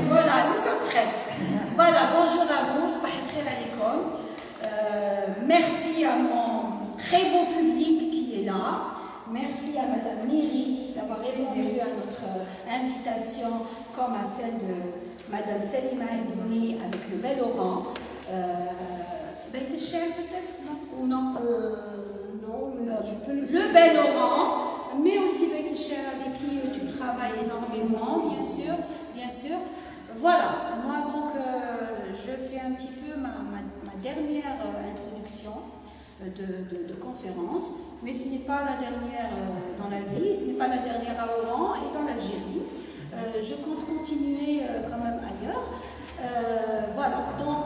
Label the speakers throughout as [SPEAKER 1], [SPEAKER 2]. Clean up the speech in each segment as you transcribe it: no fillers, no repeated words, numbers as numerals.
[SPEAKER 1] Voilà, nous sommes prêtes. Voilà, bonjour à vous, merci à mon très beau public qui est là. Merci à Madame Miri d'avoir répondu à notre invitation, comme à celle de Madame Selima Edouni avec le bel Oran. Beit Cher peut-être, non? Ou non?
[SPEAKER 2] Non, mais je peux
[SPEAKER 1] le bel Oran, mais aussi Beit Cher avec qui tu travailles énormément, bien sûr, bien sûr. Voilà, moi donc je fais un petit peu ma dernière introduction de conférence, mais ce n'est pas la dernière dans la vie, ce n'est pas la dernière à Oran et dans l'Algérie. Je compte continuer quand même ailleurs. Voilà, donc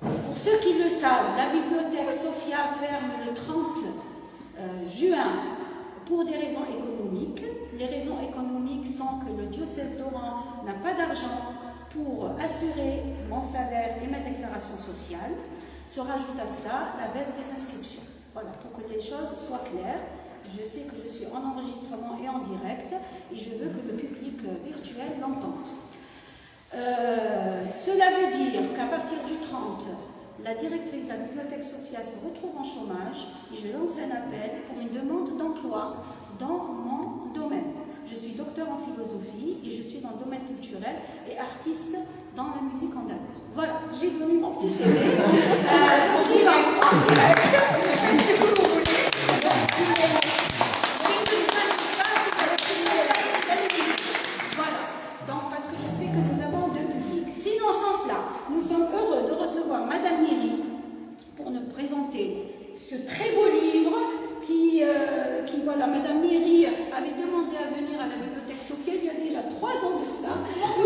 [SPEAKER 1] pour ceux qui le savent, la bibliothèque Sophia ferme le 30 juin pour des raisons économiques. Les raisons économiques sont que le diocèse d'Oran n'a pas d'argent pour assurer mon salaire et ma déclaration sociale. Se rajoute à cela la baisse des inscriptions. Voilà, pour que les choses soient claires. Je sais que je suis en enregistrement et en direct et je veux que le public virtuel l'entende. Cela veut dire qu'à partir du 30, la directrice de la bibliothèque Sophia se retrouve en chômage et je lance un appel pour une demande d'emploi dans mon domaine. Je suis docteur en philosophie et je suis dans le domaine culturel et artiste dans la musique andalouse. Voilà, j'ai donné mon petit CV. Voilà, donc parce que je sais que nous avons deux publics. Sinon, sans cela, nous sommes heureux de recevoir Madame Miri pour nous présenter ce très beau livre qui voilà, Madame Miri avait demandé à venir à la bibliothèque Sophia il y a déjà 3 ans de cela. Elle ne se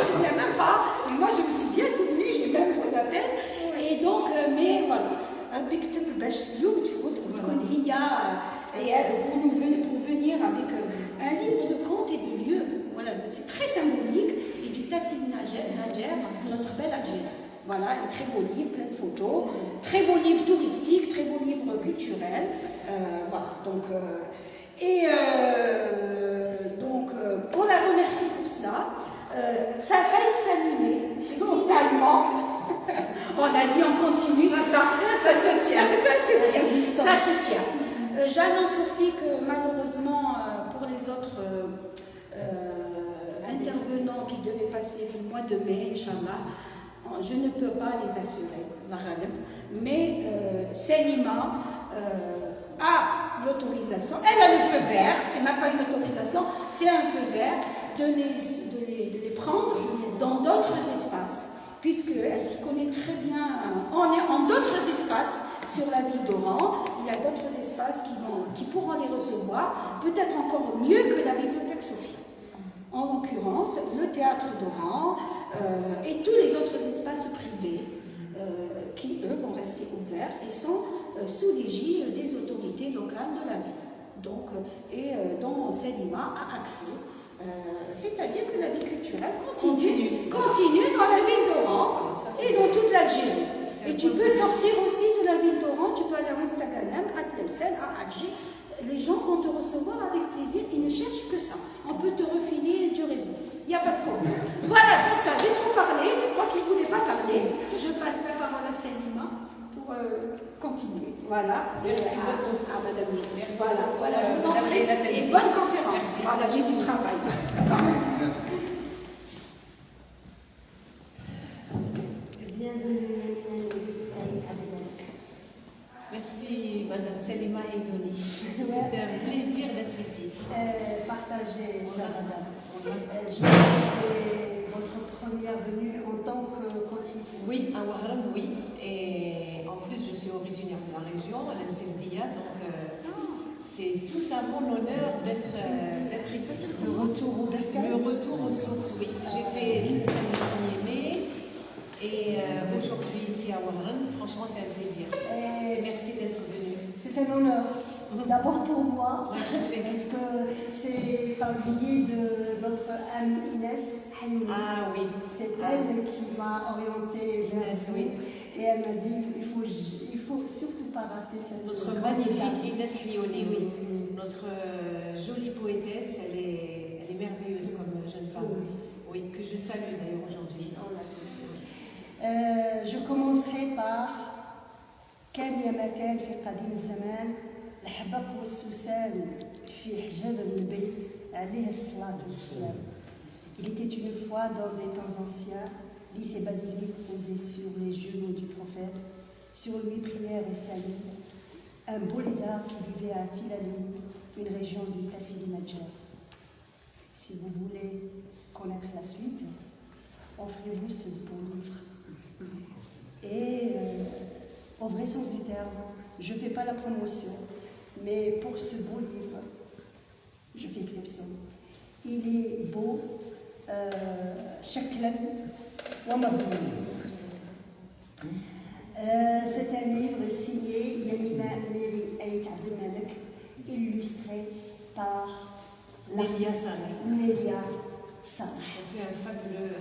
[SPEAKER 1] souvient même pas. Mais moi, je me suis bien souvenue, j'ai même vos appels. Et donc, mais voilà. Pour venir avec un livre de contes et de lieux. Voilà, c'est très symbolique. Et du Tassim Najer, notre belle Algérie. Voilà, un très beau livre, plein de photos, très beau livre touristique, très beau livre culturel. Voilà, donc, on la remercie pour cela. Ça a failli s'annuler, finalement. On a dit on continue, c'est ça, ça se tient, ça se tient. J'annonce aussi que malheureusement, pour les autres intervenants qui devaient passer le mois de mai, Inch'Allah, je ne peux pas les assurer, mais Selima a l'autorisation, elle a le feu vert, c'est même pas une autorisation, c'est un feu vert de les prendre dans d'autres espaces, puisqu'elle s'y connaît très bien, on est en d'autres espaces sur la ville d'Oran, il y a d'autres espaces qui pourront les recevoir, peut-être encore mieux que la bibliothèque Sophia. En l'occurrence, le théâtre d'Oran et tous les autres espaces privés qui, eux, vont rester ouverts et sont sous l'égide des autorités locales de la ville. Donc, dont Selima a accès. C'est-à-dire que la vie culturelle continue dans la ville d'Oran et dans toute l'Algérie. Et tu peux sortir aussi de la ville d'Oran, tu peux aller à Mustaqalem, à Tlemcen, à Alger. Les gens vont te recevoir avec plaisir, ils ne cherchent que ça. On peut te refiler du réseau. Il n'y a pas de problème. Voilà, c'est ça, j'ai trop parlé. Moi qui ne voulais pas parler, je passe la parole à Selima pour continuer. Voilà.
[SPEAKER 2] Merci beaucoup.
[SPEAKER 1] À Madame Miri.
[SPEAKER 2] Merci.
[SPEAKER 1] Voilà, je vous en prie. Et bonne conférence.
[SPEAKER 2] Merci.
[SPEAKER 1] Voilà, j'ai du travail.
[SPEAKER 2] Bienvenue. Merci Madame Selima Edouni. C'était un plaisir d'être ici.
[SPEAKER 3] Partagez, chère madame. Je crois que c'est votre première venue en tant que contrice.
[SPEAKER 2] Oui, à Ouaram, oui. Et en plus, je suis originaire de la région, à l'Emseldia, donc c'est tout à mon honneur d'être ici.
[SPEAKER 3] Le retour au Bercail.
[SPEAKER 2] Le retour aux sources, oui. J'ai fait tout ça le 1er mai. Et aujourd'hui, ici à Ouaram, franchement, c'est un plaisir. Merci d'être venu.
[SPEAKER 3] C'est un honneur. D'abord pour moi, parce que c'est par le biais de notre amie Inès Hamid.
[SPEAKER 2] Ah oui.
[SPEAKER 3] C'est elle qui m'a orientée vers
[SPEAKER 2] Inès,
[SPEAKER 3] vous.
[SPEAKER 2] oui.
[SPEAKER 3] Et elle m'a dit il faut surtout pas rater cette
[SPEAKER 2] Notre magnifique Inès Hlioni, oui. Notre jolie poétesse, elle est merveilleuse comme jeune femme. Oui, que je salue d'ailleurs aujourd'hui.
[SPEAKER 3] Je commencerai par كان يا مكان في قديم الزمان الحبق والسوسن في حجاب النبي عليه الصلاة والسلام. Il était une fois dans des temps anciens, lys et basilic posés sur les genoux du prophète, sur lui prière et salut, un beau lézard qui vivait à Tilali, une région du Tassili-Nadjar. Si vous voulez connaître la suite, offrez-vous ce beau livre. Et au vrai sens du terme, je ne fais pas la promotion, mais pour ce beau livre, je fais exception. Il est beau, شكلاً ومضمونا. C'est un livre signé Yamina Ait Abdelmalek, illustré par
[SPEAKER 2] Nélia Saleh.
[SPEAKER 3] Nélia Saleh.
[SPEAKER 2] On fait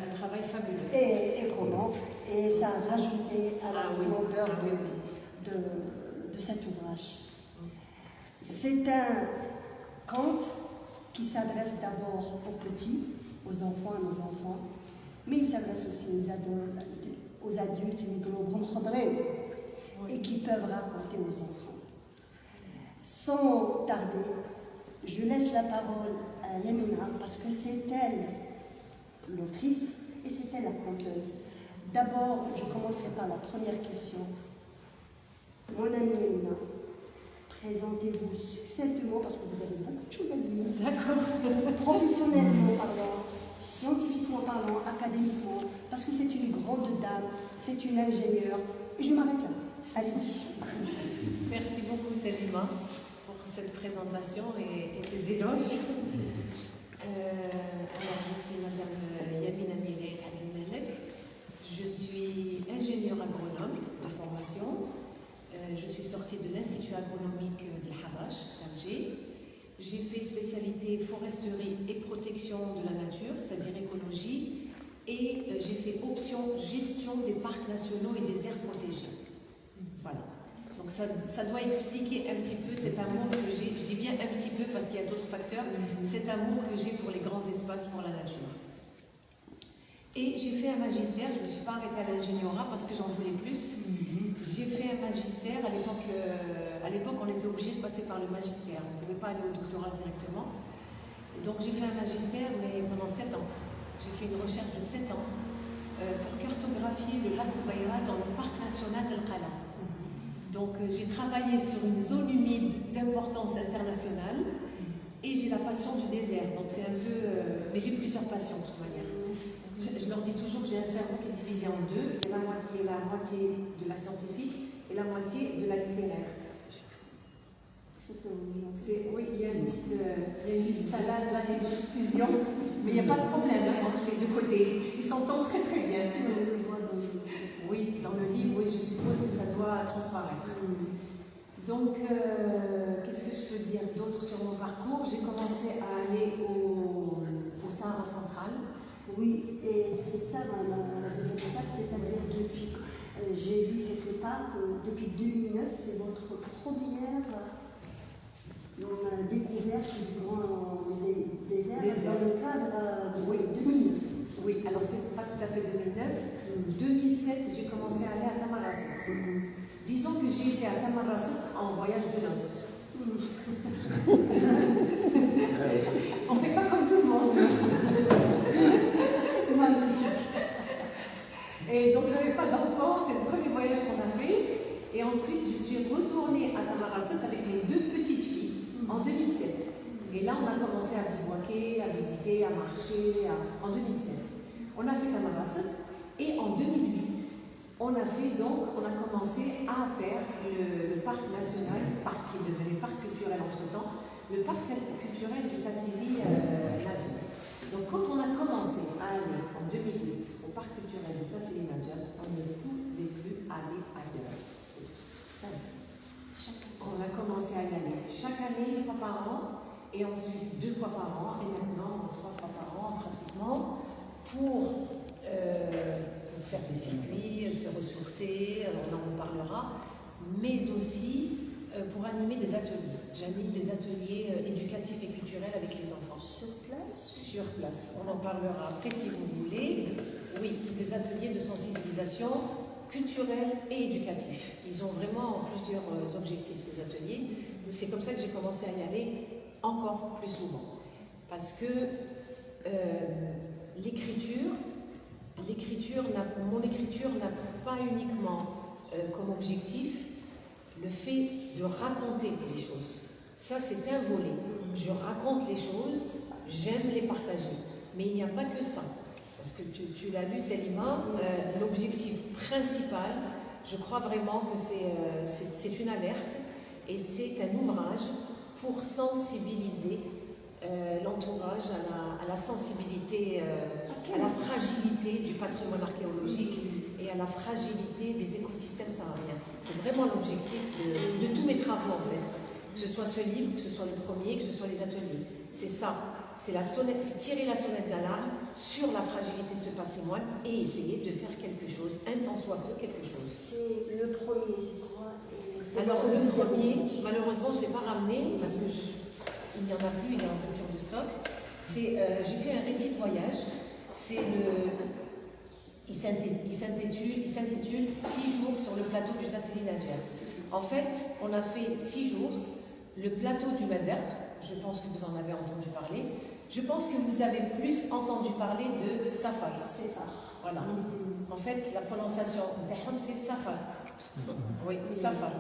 [SPEAKER 2] un travail fabuleux.
[SPEAKER 3] Et comment? Et ça a rajouté à la splendeur de cet ouvrage. C'est un conte qui s'adresse d'abord aux petits, aux enfants et aux enfants, mais il s'adresse aussi aux adultes et qui peuvent raconter aux enfants. Sans tarder, je laisse la parole à Yamina parce que c'est elle l'autrice et c'est elle la conteuse. D'abord, je commencerai par la première question. Mon amie Yamina, présentez-vous succinctement parce que vous avez beaucoup de choses à dire.
[SPEAKER 2] D'accord.
[SPEAKER 3] Professionnellement parlant, scientifiquement parlant, académiquement, parce que c'est une grande dame, c'est une ingénieure. Et je m'arrête là. Allez-y.
[SPEAKER 2] Merci beaucoup Selima pour cette présentation et ces éloges. Alors, je suis Madame Yamina Abdelmalek. Je suis ingénieure agronome de formation. Je suis sortie de l'Institut agronomique de Habash, d'Alger. J'ai fait spécialité foresterie et protection de la nature, c'est-à-dire écologie, et j'ai fait option gestion des parcs nationaux et des aires protégées. Voilà. Donc ça doit expliquer un petit peu cet amour que j'ai, je dis bien un petit peu parce qu'il y a d'autres facteurs, cet amour que j'ai pour les grands espaces, pour la nature. Et j'ai fait un magistère, je ne me suis pas arrêtée à l'ingénierat parce que j'en voulais plus. J'ai fait un magistère, à l'époque on était obligé de passer par le magistère, on ne pouvait pas aller au doctorat directement. Donc j'ai fait un magistère, mais pendant 7 ans. J'ai fait une recherche de 7 ans pour cartographier le lac Oubaïra dans le parc national d'Al-Qala. Donc j'ai travaillé sur une zone humide d'importance internationale et j'ai la passion du désert. Donc c'est un peu... mais j'ai plusieurs passions de toute manière. Je leur dis toujours que j'ai un cerveau qui est divisé en deux. Il y a la moitié de la scientifique et la moitié de la littéraire. Oui, il y a une petite salade, là, une petite fusion, mais il n'y a pas de problème entre les deux côtés. Ils s'entendent très très bien. Oui, dans le livre, oui, je suppose que ça doit transparaître. Donc, qu'est-ce que je peux dire d'autre sur mon parcours? J'ai commencé à aller au Sahara central. Oui, et c'est ça la deuxième étape, c'est-à-dire depuis, j'ai lu quelque part que depuis 2009, c'est votre première découverte du grand désert dans le cadre de 2009. Oui, alors c'est pas tout à fait 2009. 2007, j'ai commencé à aller à Tamarasset. Disons que j'ai été à Tamarasset en voyage de noces. On ne fait pas comme tout le monde. Et donc, je n'avais pas d'enfant, c'est le premier voyage qu'on a fait. Et ensuite, je suis retournée à Tamarasset avec mes 2 petites filles en 2007. Et là, on a commencé à bivouaquer, à visiter, à marcher en 2007. On a fait Tamarasset et en 2008, on a commencé à faire le parc national, parc qui est devenu parc culturel entre-temps, le parc culturel du Tassili-Nadjar. Donc quand on a commencé à aller en 2008 au parc culturel du Tassili-Nadjar, on ne pouvait plus aller ailleurs. C'est simple. On a commencé à y aller chaque année, 1 fois par an, et ensuite 2 fois par an, et maintenant 3 fois par an pratiquement, pour faire des circuits, se ressourcer, on en reparlera, mais aussi pour animer des ateliers. J'anime des ateliers éducatifs et culturels avec les enfants.
[SPEAKER 3] Sur place?
[SPEAKER 2] Sur place. On en parlera après si vous voulez. Oui, c'est des ateliers de sensibilisation culturelle et éducatif. Ils ont vraiment plusieurs objectifs, ces ateliers. C'est comme ça que j'ai commencé à y aller encore plus souvent. Parce que mon écriture n'a pas uniquement comme objectif le fait de raconter les choses. Ça, c'est un volet. Je raconte les choses, j'aime les partager. Mais il n'y a pas que ça. Parce que tu l'as lu, Selima, l'objectif principal, je crois vraiment que c'est une alerte et c'est un ouvrage pour sensibiliser l'entourage à la sensibilité, à la fragilité du patrimoine archéologique et à la fragilité des écosystèmes sahariens. C'est vraiment l'objectif de tous mes travaux en fait. Que ce soit ce livre, que ce soit le premier, que ce soit les ateliers. C'est ça. C'est tirer la sonnette d'alarme sur la fragilité de ce patrimoine et essayer de faire quelque chose, un tant soit peu quelque chose.
[SPEAKER 3] C'est le premier, c'est quoi?
[SPEAKER 2] Alors le premier, malheureusement je ne l'ai pas ramené parce que il n'y en a plus, il est en rupture de stock. J'ai fait un récit de voyage. Il s'intitule 6 jours sur le plateau du Tassili Nadjer. En fait, on a fait 6 jours. Le plateau du Madert, je pense que vous en avez entendu parler. Je pense que vous avez plus entendu parler de Safar. Voilà. En fait, la prononciation d'Aham, c'est Safar. Oui, Safar.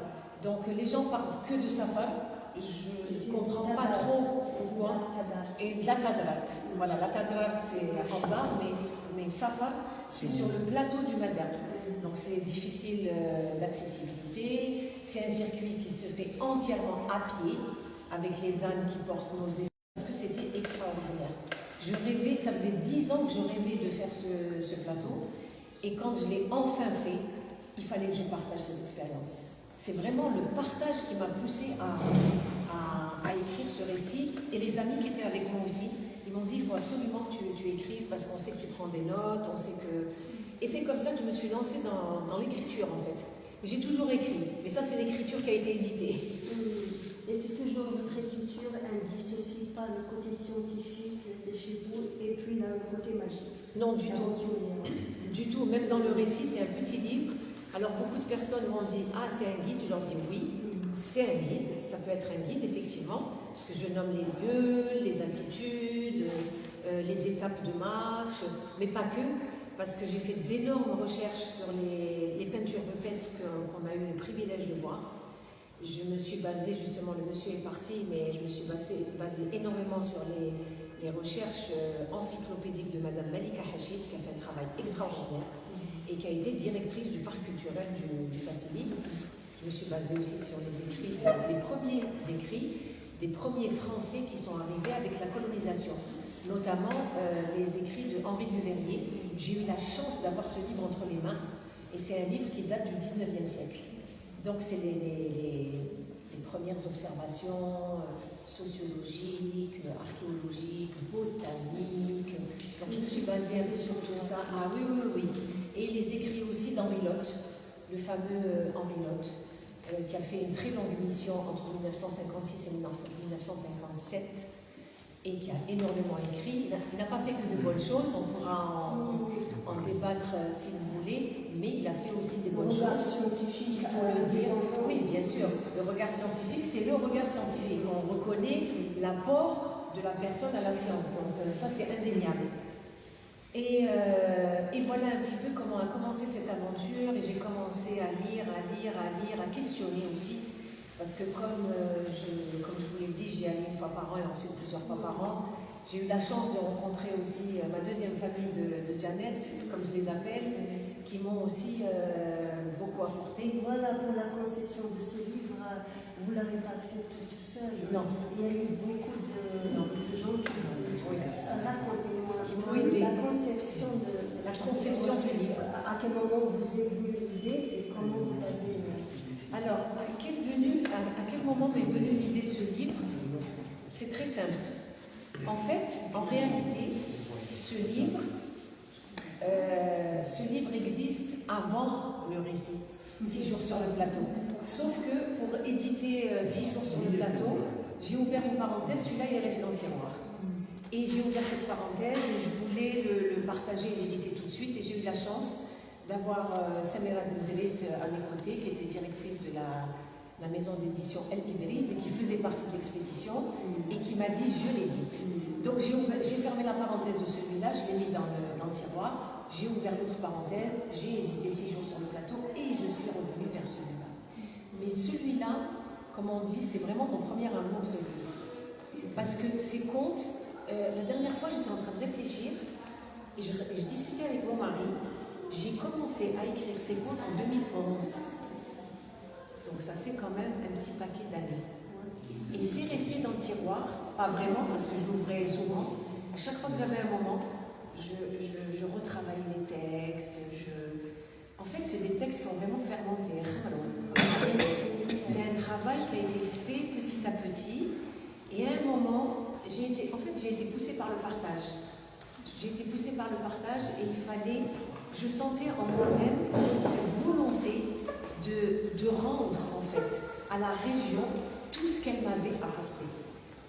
[SPEAKER 2] Donc, les gens parlent que de Safar. Je ne comprends pas trop pourquoi. Et la Tadrat. Voilà, la Tadrat, c'est en bas, mais Safar, c'est sur le plateau du Madert. Donc, c'est difficile d'accessibilité. C'est un circuit qui se fait entièrement à pied, avec les ânes qui portent nos effets, parce que c'était extraordinaire. Je rêvais, ça faisait 10 ans que je rêvais de faire ce plateau, et quand je l'ai enfin fait, il fallait que je partage cette expérience. C'est vraiment le partage qui m'a poussé à écrire ce récit, et les amis qui étaient avec moi aussi, ils m'ont dit, il faut absolument que tu écrives, parce qu'on sait que tu prends des notes, on sait que... Et c'est comme ça que je me suis lancée dans l'écriture, en fait. J'ai toujours écrit, mais ça, c'est l'écriture qui a été éditée.
[SPEAKER 3] Et c'est toujours votre écriture, elle ne dissocie pas le côté scientifique de chez vous et puis le côté magique.
[SPEAKER 2] Non, du tout. Du tout. Même dans le récit, c'est un petit livre. Alors, beaucoup de personnes m'ont dit, ah, c'est un guide. Je leur dis oui, c'est un guide. Ça peut être un guide, effectivement, parce que je nomme les lieux, les altitudes, les étapes de marche, mais pas que. Parce que j'ai fait d'énormes recherches sur les peintures rupestres qu'on a eu le privilège de voir. Je me suis basée, justement, le monsieur est parti, mais je me suis basée énormément sur les recherches encyclopédiques de Madame Malika Hachid, qui a fait un travail extraordinaire et qui a été directrice du parc culturel du Tassili. Je me suis basée aussi sur les premiers écrits des premiers Français qui sont arrivés avec la colonisation, notamment les écrits de Henri Duveyrier. J'ai eu la chance d'avoir ce livre entre les mains, et c'est un livre qui date du 19e siècle. Donc c'est les premières observations sociologiques, archéologiques, botaniques. Donc je me suis basée un peu sur tout ça. Ah oui. Et les écrits aussi d'Henri Lotte, le fameux Henri Lotte, qui a fait une très longue mission entre 1956 et 1957 et qui a énormément écrit. Il n'a pas fait que de bonnes choses, on pourra en débattre si vous voulez, mais il a fait aussi des bonnes choses.
[SPEAKER 3] Le regard scientifique,
[SPEAKER 2] il faut le dire. Oui, bien sûr. Le regard scientifique, c'est le regard scientifique. On reconnaît l'apport de la personne à la science. Donc ça, c'est indéniable. Et voilà un petit peu comment a commencé cette aventure. Et j'ai commencé à lire, à questionner aussi. Parce que comme je vous l'ai dit, j'y allais une fois par an et ensuite plusieurs fois par an. J'ai eu la chance de rencontrer aussi ma deuxième famille de Janet, comme je les appelle, qui m'ont aussi beaucoup apporté.
[SPEAKER 3] Voilà, pour la conception de ce livre, vous ne l'avez pas fait tout seul.
[SPEAKER 2] Non.
[SPEAKER 3] Il y a eu beaucoup de gens qui m'ont racontez-moi
[SPEAKER 2] aidé.
[SPEAKER 3] La conception
[SPEAKER 2] du livre.
[SPEAKER 3] À quel moment vous est venue l'idée et comment vous l'avez...
[SPEAKER 2] Alors, à quel moment m'est venue l'idée de ce livre? C'est très simple. En fait, en réalité, ce livre existe avant le récit, 6 jours sur le plateau. Sauf que pour éditer 6 jours sur le plateau, j'ai ouvert une parenthèse, celui-là il est resté dans le tiroir. Et j'ai ouvert cette parenthèse et je voulais le partager et l'éditer tout de suite. Et j'ai eu la chance d'avoir Samira Bendris à mes côtés, qui était directrice de la maison d'édition El Ibriz et qui faisait partie de l'expédition et qui m'a dit je l'édite. Donc j'ai fermé la parenthèse de celui-là, je l'ai mis dans le tiroir, j'ai ouvert l'autre parenthèse, j'ai édité 6 jours sur le plateau et je suis revenue vers celui-là. Mais celui-là, comme on dit, c'est vraiment mon premier amour, ce livre. Parce que ces contes, la dernière fois j'étais en train de réfléchir et je discutais avec mon mari. J'ai commencé à écrire ces contes en 2011. Donc ça fait quand même un petit paquet d'années. Et c'est resté dans le tiroir, pas vraiment parce que je l'ouvrais souvent. À chaque fois que j'avais un moment, je retravaillais les textes. En fait, c'est des textes qui ont vraiment fermenté. C'est un travail qui a été fait petit à petit. Et à un moment, j'ai été poussée par le partage. J'ai été poussée par le partage et je sentais en moi-même cette volonté de rendre en fait à la région tout ce qu'elle m'avait apporté,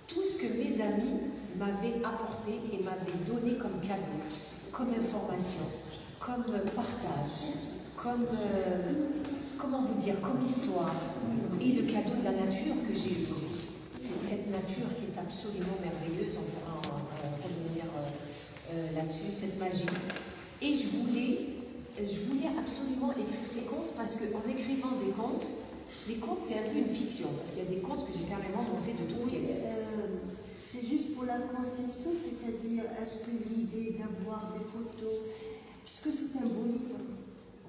[SPEAKER 2] tout ce que mes amis m'avaient apporté et m'avaient donné comme cadeau, comme information, comme partage, comme comment vous dire, comme histoire, et le cadeau de la nature que j'ai eu aussi. C'est cette nature qui est absolument merveilleuse, on pourra en revenir là-dessus, cette magie. Et je voulais absolument écrire ces contes parce qu'en écrivant des contes, les contes c'est un peu une fiction, parce qu'il y a des contes que j'ai carrément montés de toutes pièces.
[SPEAKER 3] C'est juste pour la conception, c'est-à-dire, est-ce que l'idée d'avoir des photos, puisque c'est un beau livre,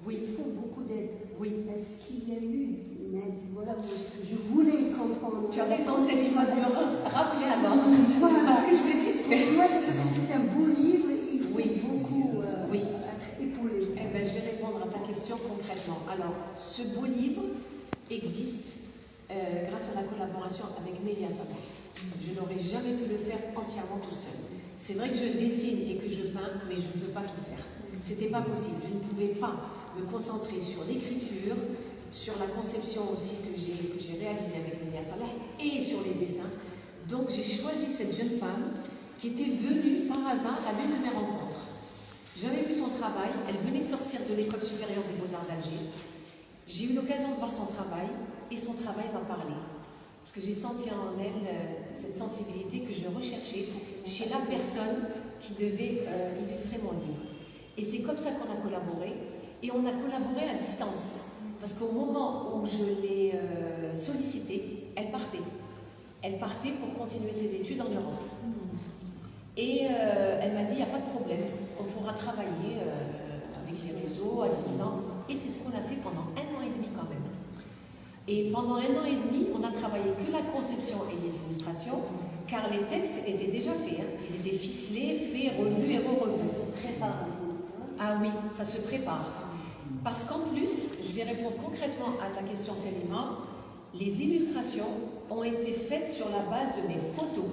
[SPEAKER 2] oui,
[SPEAKER 3] il faut beaucoup d'aide.
[SPEAKER 2] Oui.
[SPEAKER 3] Est-ce qu'il y a eu une aide? Voilà, je voulais comprendre.
[SPEAKER 2] Tu as raison, c'est une fois de me rappeler alors,
[SPEAKER 3] voilà.
[SPEAKER 2] Parce que je me disperse.
[SPEAKER 3] Parce que c'est un beau livre, il faut
[SPEAKER 2] oui.
[SPEAKER 3] beaucoup
[SPEAKER 2] oui.
[SPEAKER 3] être épaulé.
[SPEAKER 2] Eh ben, je vais répondre à ta question concrètement. Alors, ce beau livre existe grâce à la collaboration avec Nélia Sabat. Je n'aurais jamais pu le faire entièrement toute seule. C'est vrai que je dessine et que je peins, mais je ne peux pas tout faire. C'était pas possible. Je ne pouvais pas me concentrer sur l'écriture, sur la conception aussi que j'ai réalisée avec Nélia Sabat et sur les dessins. Donc j'ai choisi cette jeune femme qui était venue par hasard à l'une de mes rencontres. J'avais vu son travail, elle venait de sortir de l'école supérieure des Beaux-Arts d'Alger. J'ai eu l'occasion de voir son travail et son travail m'a parlé. Parce que j'ai senti en elle cette sensibilité que je recherchais chez la personne qui devait illustrer mon livre. Et c'est comme ça qu'on a collaboré. Et on a collaboré à distance. Parce qu'au moment où je l'ai sollicitée, elle partait. Elle partait pour continuer ses études en Europe. Et elle m'a dit, il n'y a pas de problème, on pourra travailler avec les réseaux, à distance. Et c'est ce qu'on a fait pendant 1 an et demi quand même. Et pendant 1 an et demi, on a travaillé que la conception et les illustrations, car les textes étaient déjà faits. Hein. Ils étaient ficelés, faits, revus et re-revus.
[SPEAKER 3] Ça se prépare.
[SPEAKER 2] Ah oui, ça se prépare. Parce qu'en plus, je vais répondre concrètement à ta question, Selima, les illustrations ont été faites sur la base de mes photos.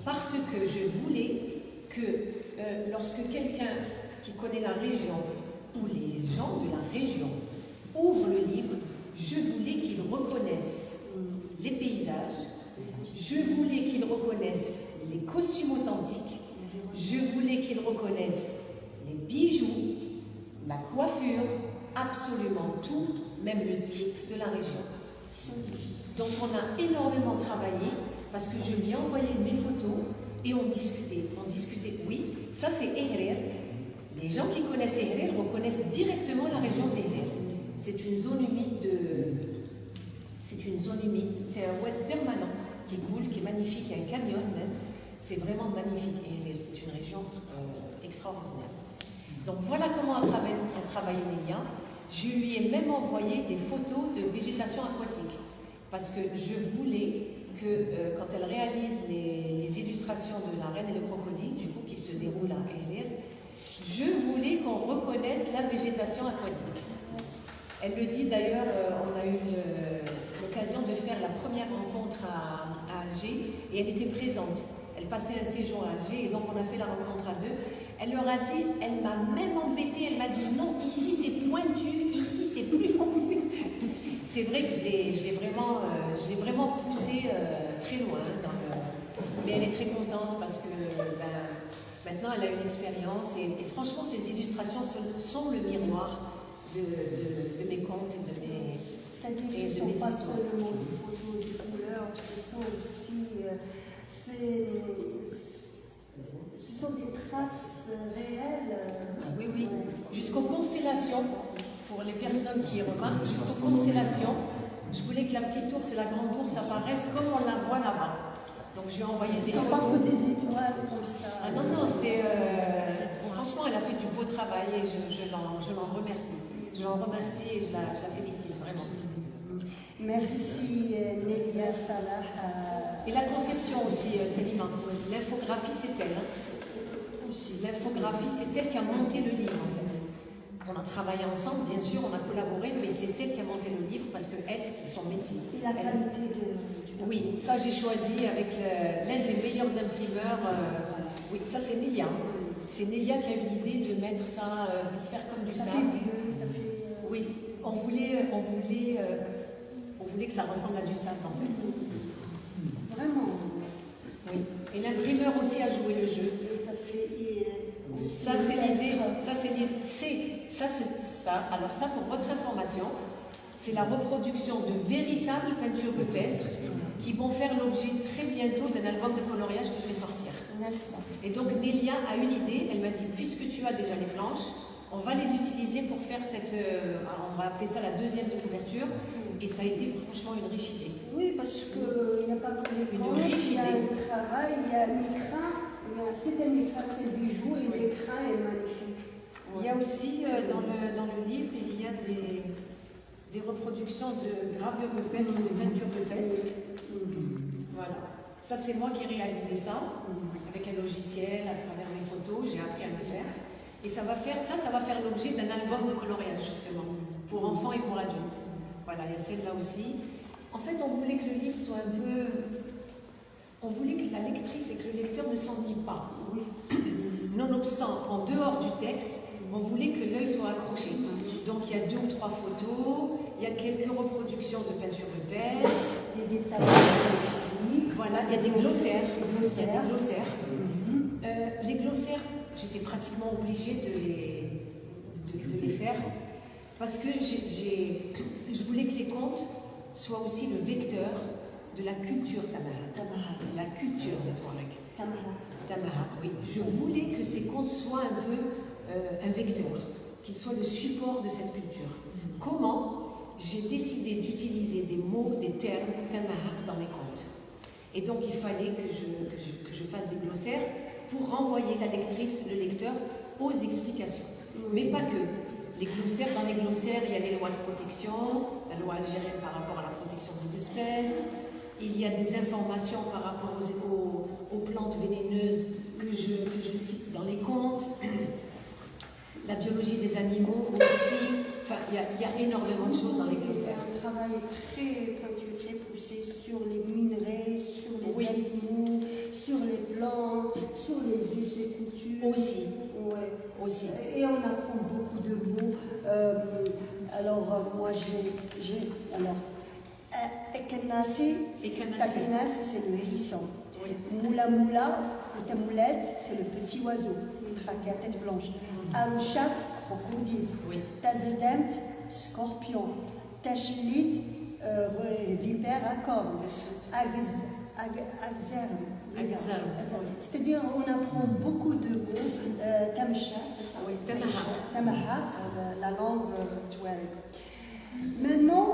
[SPEAKER 2] Parce que je voulais que lorsque quelqu'un qui connaît la région ou les gens de la région ouvrent le livre, je voulais qu'ils reconnaissent les paysages, je voulais qu'ils reconnaissent les costumes authentiques, je voulais qu'ils reconnaissent les bijoux, la coiffure, absolument tout, même le type de la région. Donc on a énormément travaillé parce que je lui ai envoyé mes photos et on discutait. Oui, ça c'est Erer. Les gens qui connaissent Erer reconnaissent directement la région d'Erer. C'est une zone humide c'est un wet permanent qui coule, qui est magnifique, il y a un canyon même. C'est vraiment magnifique Erer, c'est une région extraordinaire. Donc voilà comment a travaillé Nélia. Je lui ai même envoyé des photos de végétation aquatique parce que je voulais que quand elle réalise les illustrations de la Reine et le Crocodile, du coup qui se déroulent à Erer, je voulais qu'on reconnaisse la végétation aquatique. Elle le dit d'ailleurs, on a eu l'occasion de faire la première rencontre à Alger et elle était présente. Elle passait un séjour à Alger et donc on a fait la rencontre à deux. Elle leur a dit, elle m'a même embêtée, elle m'a dit non, ici c'est pointu, ici c'est plus foncé. c'est vrai que je l'ai vraiment poussée très loin. Mais elle est très contente parce que maintenant elle a une expérience et franchement ces illustrations sont le miroir de mes contes et de mes
[SPEAKER 3] C'est-à-dire que ce ne sont pas seulement des photos, des couleurs, ce sont aussi ce sont des traces réelles.
[SPEAKER 2] Oui, oui. Jusqu'aux constellations, pour les personnes qui remarquent, jusqu'aux constellations, je voulais que la petite ours et la grande ours apparaissent comme on la voit là-bas. Donc je lui ai envoyé des photos.
[SPEAKER 3] Pas que des étoiles comme ça.
[SPEAKER 2] Ah non, non, c'est... franchement, elle a fait du beau travail et je l'en remercie. Je l'en remercie et je la félicite, vraiment.
[SPEAKER 3] Merci Nelia Salah.
[SPEAKER 2] Et la conception aussi, Selima. L'infographie, c'est elle. L'infographie, c'est elle qui a monté le livre, en fait. On a travaillé ensemble, bien sûr, on a collaboré, mais c'est elle qui a monté le livre parce que elle, c'est son métier.
[SPEAKER 3] Et la qualité de...
[SPEAKER 2] Oui, ça j'ai choisi avec l'un des meilleurs imprimeurs. Oui, ça c'est Nelia. C'est Nelia qui a eu l'idée de mettre ça pour faire comme du sable.
[SPEAKER 3] Ça fait...
[SPEAKER 2] Oui, on voulait que ça ressemble à du sable en fait.
[SPEAKER 3] Vraiment.
[SPEAKER 2] Oui. Et l'imprimeur aussi a joué le jeu.
[SPEAKER 3] Et ça fait...
[SPEAKER 2] Ça c'est l'idée. Alors ça pour votre information, c'est la reproduction de véritables peintures rupestres qui vont faire l'objet très bientôt d'un album de coloriage que je vais sortir.
[SPEAKER 3] N'est-ce pas?
[SPEAKER 2] Et donc Nelia a une idée, elle m'a dit puisque tu as déjà les planches, on va les utiliser pour faire on va appeler ça la deuxième de couverture, et ça a été franchement une riche idée.
[SPEAKER 3] Oui, parce qu'il n'y a pas que les planches, il y a le travail, il y a l'écran, c'est un écran, c'est le bijou, et l'écran est magnifique.
[SPEAKER 2] Il y a aussi, dans le livre, il y a des reproductions de gravures rupestres, de peintures rupestres. Voilà. Ça, c'est moi qui ai réalisé ça, avec un logiciel, à travers mes photos, j'ai appris à le faire. Et ça va faire l'objet d'un album de coloriage, justement, pour enfants et pour adultes. Voilà, il y a celle-là aussi. En fait, on voulait que le livre soit un peu... On voulait que la lectrice et que le lecteur ne s'ennuie pas. Nonobstant, en dehors du texte, on voulait que l'œil soit accroché. Donc il y a 2 ou 3 photos, il y a quelques reproductions de peintures rupestres.
[SPEAKER 3] Des détails historiques.
[SPEAKER 2] Voilà, il y a des glossaires. Les glossaires, j'étais pratiquement obligée de les faire parce que je voulais que les contes soient aussi le vecteur de la culture Tamaha. La culture des Touaregs. Tamaha, oui. Je voulais que ces contes soient un peu un vecteur, qu'ils soient le support de cette culture. Comment? J'ai décidé d'utiliser des mots, des termes Tamaha dans mes contes. Et donc il fallait que je fasse des glossaires pour renvoyer la lectrice, le lecteur, aux explications. Mais pas que. Dans les glossaires, il y a les lois de protection, la loi algérienne par rapport à la protection des espèces, il y a des informations par rapport aux plantes vénéneuses que je cite dans les contes, la biologie des animaux aussi, enfin il y a énormément de choses dans les glossaires.
[SPEAKER 3] Un travail très pointu, très poussé sur les minerais, sur les animaux, sur les plantes, sur les us et coutumes.
[SPEAKER 2] Aussi.
[SPEAKER 3] Ouais.
[SPEAKER 2] Aussi.
[SPEAKER 3] Et on apprend beaucoup de mots. Moi j'ai Ekanasi, c'est le hérisson.
[SPEAKER 2] Oui.
[SPEAKER 3] Moula moula, ou tamoulette, c'est le petit oiseau, qui a tête blanche. Alouchaf, crocodile.
[SPEAKER 2] Oui.
[SPEAKER 3] Tazedemt, scorpion. Tachilit, vipère à cornes. Agzar. C'est-à-dire on apprend beaucoup de mots. Tamcha, c'est ça?
[SPEAKER 2] Oui, Tamaha.
[SPEAKER 3] Tamaha, la langue touareg. Maintenant,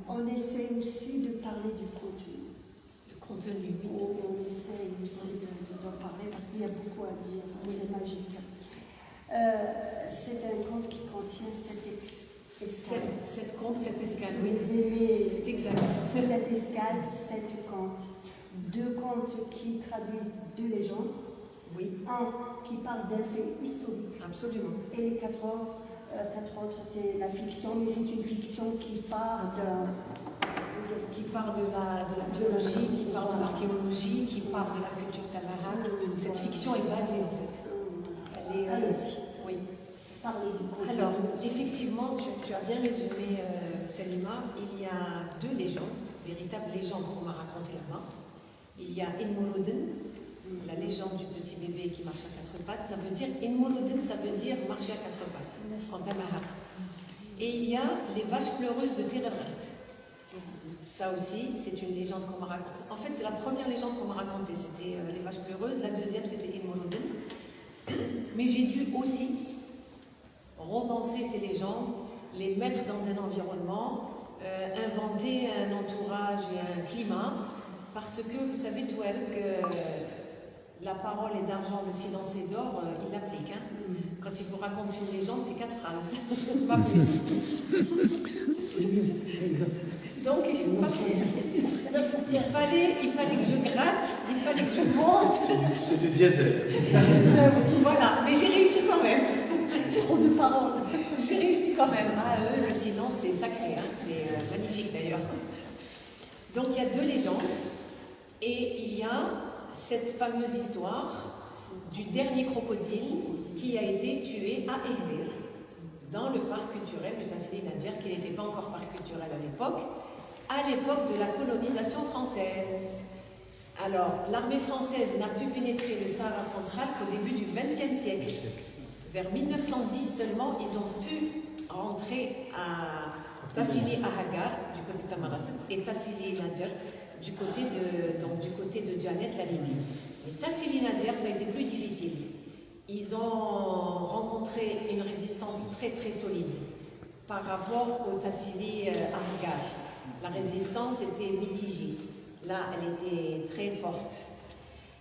[SPEAKER 3] on essaie aussi de parler du contenu.
[SPEAKER 2] Le contenu, oui.
[SPEAKER 3] On essaie aussi d'en parler parce qu'il y a beaucoup à dire. C'est magique. C'est un conte qui contient 7 escales.
[SPEAKER 2] 7 escales, oui.
[SPEAKER 3] Vous aimez
[SPEAKER 2] C'est exact.
[SPEAKER 3] 7 escales, 7 contes. 2 contes qui traduisent 2 légendes.
[SPEAKER 2] Oui.
[SPEAKER 3] Un qui parle d'un fait historique.
[SPEAKER 2] Absolument.
[SPEAKER 3] Et les 4 autres, c'est la fiction, mais c'est une fiction qui part de
[SPEAKER 2] la biologie, qui part de l'archéologie, qui part de la culture tamarane. Cette fiction est basée en fait. Elle est, oui.
[SPEAKER 3] parler du conte.
[SPEAKER 2] Alors, effectivement, tu as bien résumé, Selima. Il y a deux légendes, véritables légendes qu'on m'a racontées là-bas. Il y a Inmoulouden, la légende du petit bébé qui marche à quatre pattes. Ça veut dire, Inmoulouden, ça veut dire marcher à quatre pattes, en tamara. Et il y a les vaches pleureuses de Terrebret. Ça aussi, c'est une légende qu'on m'a racontée. En fait, c'est la première légende qu'on m'a racontée, c'était les vaches pleureuses. La deuxième, c'était Inmoulouden. Mais j'ai dû aussi romancer ces légendes, les mettre dans un environnement, inventer un entourage et un climat, parce que vous savez, Touareg, la parole est d'argent, le silence est d'or, il l'applique. Hein. Quand il vous raconte une légende, c'est 4 phrases, pas plus. Donc, il fallait que je gratte, il fallait que je monte.
[SPEAKER 4] C'est du diesel.
[SPEAKER 2] Voilà, mais j'ai réussi quand même.
[SPEAKER 3] Trop de paroles.
[SPEAKER 2] J'ai réussi quand même. Ah, le silence, c'est sacré, hein. C'est magnifique d'ailleurs. Donc il y a deux légendes, et il y a cette fameuse histoire du dernier crocodile qui a été tué à Ehrir, dans le parc culturel de Tassili Nadjer, qui n'était pas encore parc culturel à l'époque de la colonisation française. Alors, l'armée française n'a pu pénétrer le Sahara central qu'au début du XXe siècle. Vers 1910 seulement, ils ont pu rentrer à Tassili Ahagar, du côté de Tamarasset, et Tassili Nadjer, du côté de Janet, la Libye. Et Tassili Nadjer, ça a été plus difficile. Ils ont rencontré une résistance très très solide par rapport au Tassili Ahagar. La résistance était mitigée. Là, elle était très forte.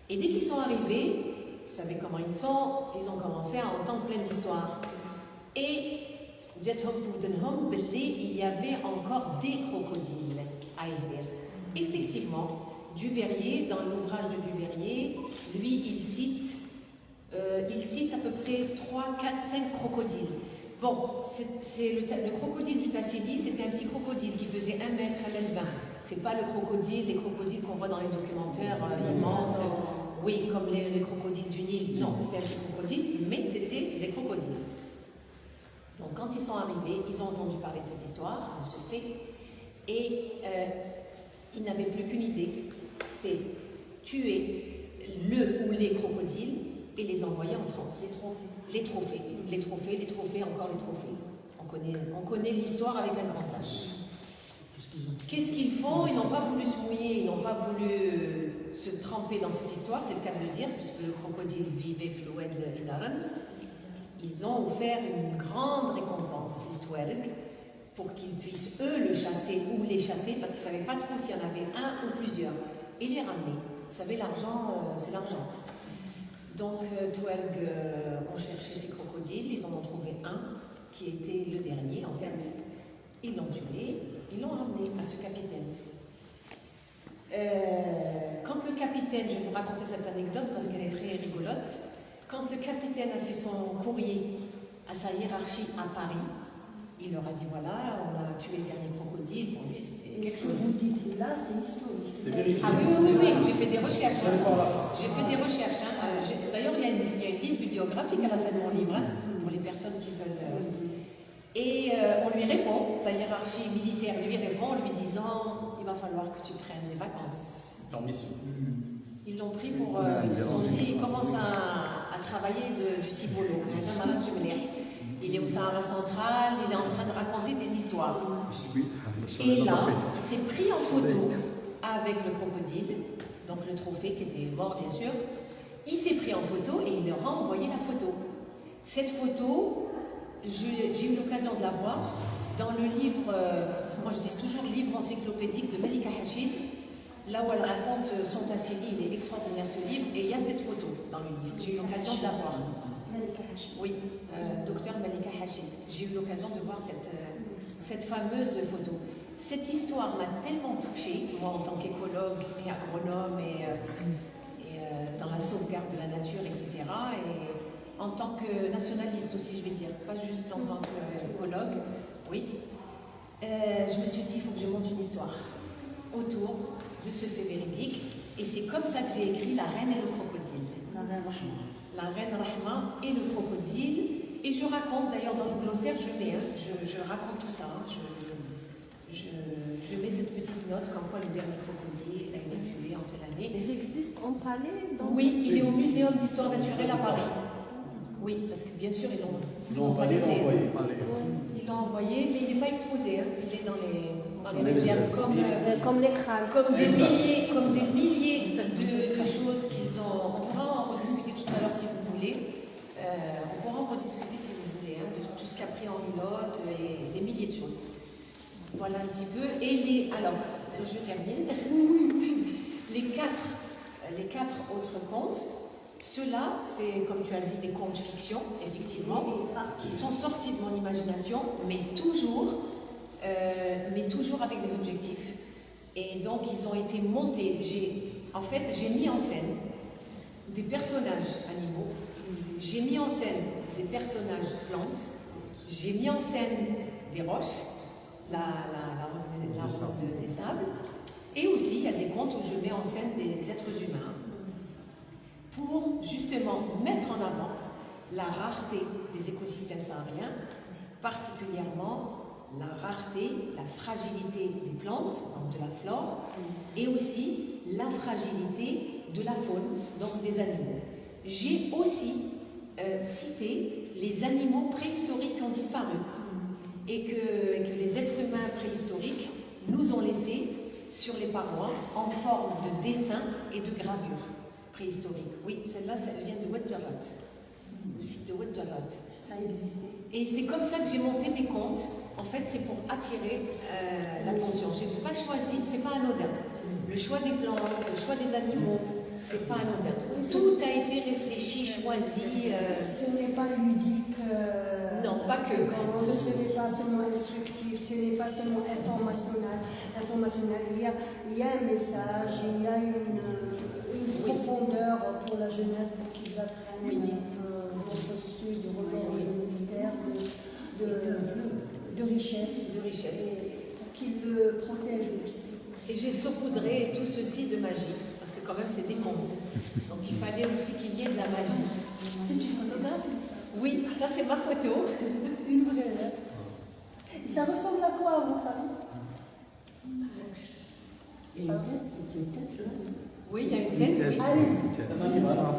[SPEAKER 2] Et dès qu'ils sont arrivés, vous savez comment ils ont commencé à entendre plein d'histoires. Et il y avait encore des crocodiles à Ehrir. Effectivement, Duveyrier, dans l'ouvrage de Duveyrier, lui, il cite à peu près 3, 4, 5 crocodiles. Bon, le crocodile du Tassili, c'était un petit crocodile qui faisait 1 mètre, 1 mètre 20. C'est pas les crocodiles qu'on voit dans les documentaires immenses. Oui, comme les crocodiles du Nil. Non, c'était un petit crocodile, mais c'était des crocodiles. Donc quand ils sont arrivés, ils ont entendu parler de cette histoire, de ce fait, et ils n'avaient plus qu'une idée, c'est tuer le ou les crocodiles et les envoyer en France. Les trophées, encore les trophées. On connaît l'histoire avec un grand H. Qu'est-ce qu'ils font? Ils n'ont pas voulu se mouiller, ils n'ont pas voulu se tremper dans cette histoire, c'est le cas de le dire, puisque le crocodile vivait floued idaran. Ils ont offert une grande récompense, Touareg, pour qu'ils puissent eux le chasser ou les chasser, parce qu'ils ne savaient pas trop s'il y en avait un ou plusieurs, et les ramener. Vous savez, l'argent, c'est l'argent. Donc Touareg ont cherché ces crocodiles, ils en ont trouvé un, qui était le dernier en fait. Ils l'ont tué, ils l'ont ramené à ce capitaine. Quand le capitaine, je vais vous raconter cette anecdote parce qu'elle est très rigolote, quand le capitaine a fait son courrier à sa hiérarchie à Paris, il leur a dit voilà, on a tué le dernier crocodile, pour lui c'était quelque chose.
[SPEAKER 3] Vous dites là, c'est historique.
[SPEAKER 4] C'est vérifié.
[SPEAKER 2] Ah oui, j'ai fait des recherches. J'ai fait des recherches. D'ailleurs, il y a une liste bibliographique à la fin de mon livre, pour les personnes qui veulent. Et on lui répond, sa hiérarchie militaire lui répond en lui disant il va falloir que tu prennes des vacances.
[SPEAKER 4] En mission.
[SPEAKER 2] Ils l'ont pris pour. Ils se sont dit il commence à travailler du cibolo. Il est au Sahara central, il est en train de raconter des histoires. Et là, il s'est pris en photo avec le crocodile, donc le trophée qui était mort bien sûr. Il s'est pris en photo et il leur a envoyé la photo. Cette photo, j'ai eu l'occasion de la voir dans le livre, moi je dis toujours livre encyclopédique de Malika Hachid, là où elle raconte son Tassili, il est extraordinaire ce livre, et il y a cette photo dans le livre. J'ai eu l'occasion de la voir. Oui, docteur Malika Hachid. J'ai eu l'occasion de voir cette fameuse photo. Cette histoire m'a tellement touchée, moi en tant qu'écologue et agronome et dans la sauvegarde de la nature, etc. Et en tant que nationaliste aussi, je vais dire, pas juste en tant qu'écologue, oui. Je me suis dit, il faut que je monte une histoire autour de ce fait véridique. Et c'est comme ça que j'ai écrit La Reine et le crocodile. La Reine Rahma et le crocodile. Et je raconte, d'ailleurs dans le glossaire, je raconte tout ça. Je mets cette petite note comme quoi le dernier crocodile a été tué en telle année.
[SPEAKER 3] Il existe en palais dans...
[SPEAKER 2] Oui, il est au Muséum d'Histoire Naturelle à Paris. Oui, parce que bien sûr, ils l'ont pas laissé. Ils l'ont envoyé, mais il n'est pas exposé. Hein. Il est dans les réserves,
[SPEAKER 3] comme les crânes.
[SPEAKER 2] comme des milliers de choses qu'ils ont. On pourra en rediscuter tout à l'heure si vous voulez. On pourra en rediscuter si vous voulez, hein, de tout ce qu'a pris Henri Lotte et des milliers de choses. Voilà un petit peu. Et alors, je termine. Les quatre autres contes, ceux-là, c'est, comme tu as dit, des contes fiction, effectivement, qui sont sortis de mon imagination, mais toujours avec des objectifs. Et donc, ils ont été montés. J'ai mis en scène des personnages animaux, j'ai mis en scène des personnages plantes, j'ai mis en scène des roches, la rose des sables, et aussi il y a des contes où je mets en scène des êtres humains pour justement mettre en avant la rareté des écosystèmes sahariens, particulièrement la rareté, la fragilité des plantes, donc de la flore, et aussi la fragilité de la faune, donc des animaux. J'ai aussi cité les animaux préhistoriques qui ont disparu et que les êtres humains préhistoriques nous ont laissés sur les parois en forme de dessins et de gravures préhistoriques. Oui, celle-là, elle vient de Ouadjarat, le site de Ouadjarat.
[SPEAKER 3] Ça a existé.
[SPEAKER 2] Et c'est comme ça que j'ai monté mes contes. En fait, c'est pour attirer l'attention. Je n'ai pas choisi, c'est pas anodin. Le choix des plantes, le choix des animaux, c'est pas anodin. Tout a été réfléchi, choisi.
[SPEAKER 3] Ce n'est pas ludique.
[SPEAKER 2] Non, pas que.
[SPEAKER 3] Ce n'est pas seulement instructif, ce n'est pas seulement informationnel. Il y a un message, il y a une profondeur pour la jeunesse, pour qu'ils apprennent notre sud, de regard le mystère, de richesse. Et pour qu'ils le protègent aussi.
[SPEAKER 2] Et j'ai saupoudré tout ceci de magie, parce que quand même c'est des contes. Donc il fallait aussi qu'il y ait de la magie.
[SPEAKER 3] C'est une photographie, ça?
[SPEAKER 2] Oui, ça c'est ma photo.
[SPEAKER 3] Une vraie. Et ça ressemble à quoi, à votre avis?
[SPEAKER 1] Il y a une tête, c'est une tête là.
[SPEAKER 2] Oui, il y a une tête, oui.
[SPEAKER 3] Allez,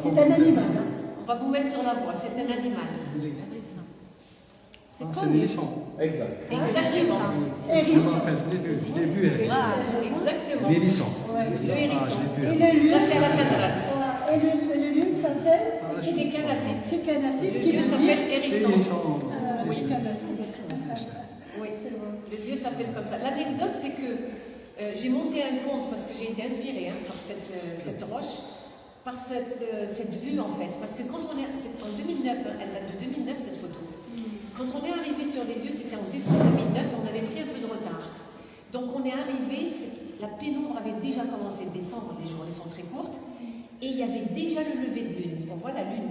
[SPEAKER 3] c'est un animal.
[SPEAKER 2] On va vous mettre sur la voie, c'est un animal.
[SPEAKER 4] C'est l'hérisson.
[SPEAKER 5] Exact.
[SPEAKER 2] Exactement.
[SPEAKER 4] Je me rappelle, je l'ai vu.
[SPEAKER 2] Exactement.
[SPEAKER 4] L'hérisson.
[SPEAKER 2] Le hérisson.
[SPEAKER 3] Et le lieu,
[SPEAKER 2] Ça c'est la cataracte.
[SPEAKER 3] et le lieu s'appelle
[SPEAKER 2] C'est canacite.
[SPEAKER 3] C'est Canacite
[SPEAKER 2] Le
[SPEAKER 3] qui
[SPEAKER 2] lieu
[SPEAKER 3] veut
[SPEAKER 2] s'appelle
[SPEAKER 3] dire
[SPEAKER 2] hérisson.
[SPEAKER 3] oui, Canacite.
[SPEAKER 2] Oui,
[SPEAKER 3] C'est vrai.
[SPEAKER 2] le lieu s'appelle comme ça. L'anecdote, c'est que j'ai monté un conte parce que j'ai été inspirée par cette roche, par cette vue en fait. Parce que quand on est. C'est en 2009, elle date de 2009 cette photo. Quand on est arrivé sur les lieux, c'était en décembre 2009, on avait pris un peu de retard. Donc on est arrivé, la pénombre avait déjà commencé. Décembre, les journées sont très courtes, et il y avait déjà le lever de lune. On voit la lune.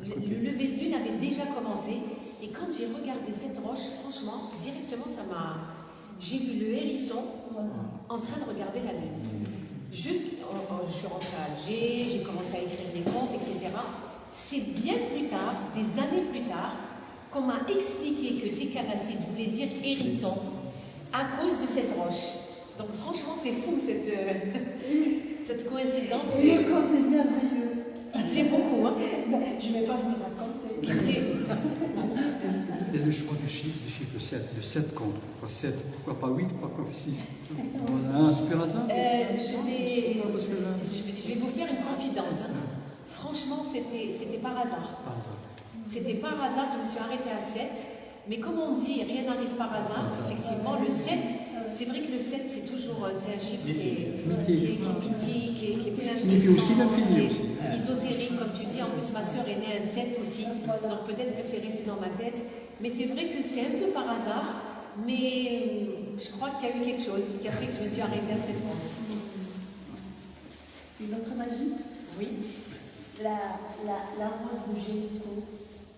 [SPEAKER 2] Le lever de lune avait déjà commencé, et quand j'ai regardé cette roche, franchement, directement, j'ai vu le hérisson en train de regarder la lune. Je suis rentrée à Alger, j'ai commencé à écrire des contes, etc. C'est bien plus tard, des années plus tard, qu'on m'a expliqué que Técanacide voulait dire hérisson à cause de cette roche. Donc franchement, c'est fou cette coïncidence.
[SPEAKER 3] Et le conte est merveilleux.
[SPEAKER 2] Il plaît beaucoup, hein.
[SPEAKER 3] Je ne vais pas vous le raconter.
[SPEAKER 2] Il plaît.
[SPEAKER 4] Et le choix du chiffre 7, de 7 comptes. Pourquoi 7? Pourquoi pas 8? Pourquoi 6? On a un inspiré ça?
[SPEAKER 2] Je vais vous faire une confidence. Hein. Franchement, c'était par hasard.
[SPEAKER 4] Par hasard.
[SPEAKER 2] C'était par hasard, je me suis arrêtée à 7. Mais comme on dit, rien n'arrive par hasard. Effectivement, le 7, c'est vrai que le 7, c'est un chiffre qui est mythique, qui est plein de
[SPEAKER 4] Signifie aussi l'infini aussi.
[SPEAKER 2] Ésotérique, comme tu dis. En plus, ma sœur est née un 7 aussi. Donc peut-être que c'est resté dans ma tête. Mais c'est vrai que c'est un peu par hasard. Mais je crois qu'il y a eu quelque chose qui a fait que je me suis arrêtée à 7 mois.
[SPEAKER 3] Une autre magie?
[SPEAKER 2] Oui.
[SPEAKER 3] La rose de Jéricho.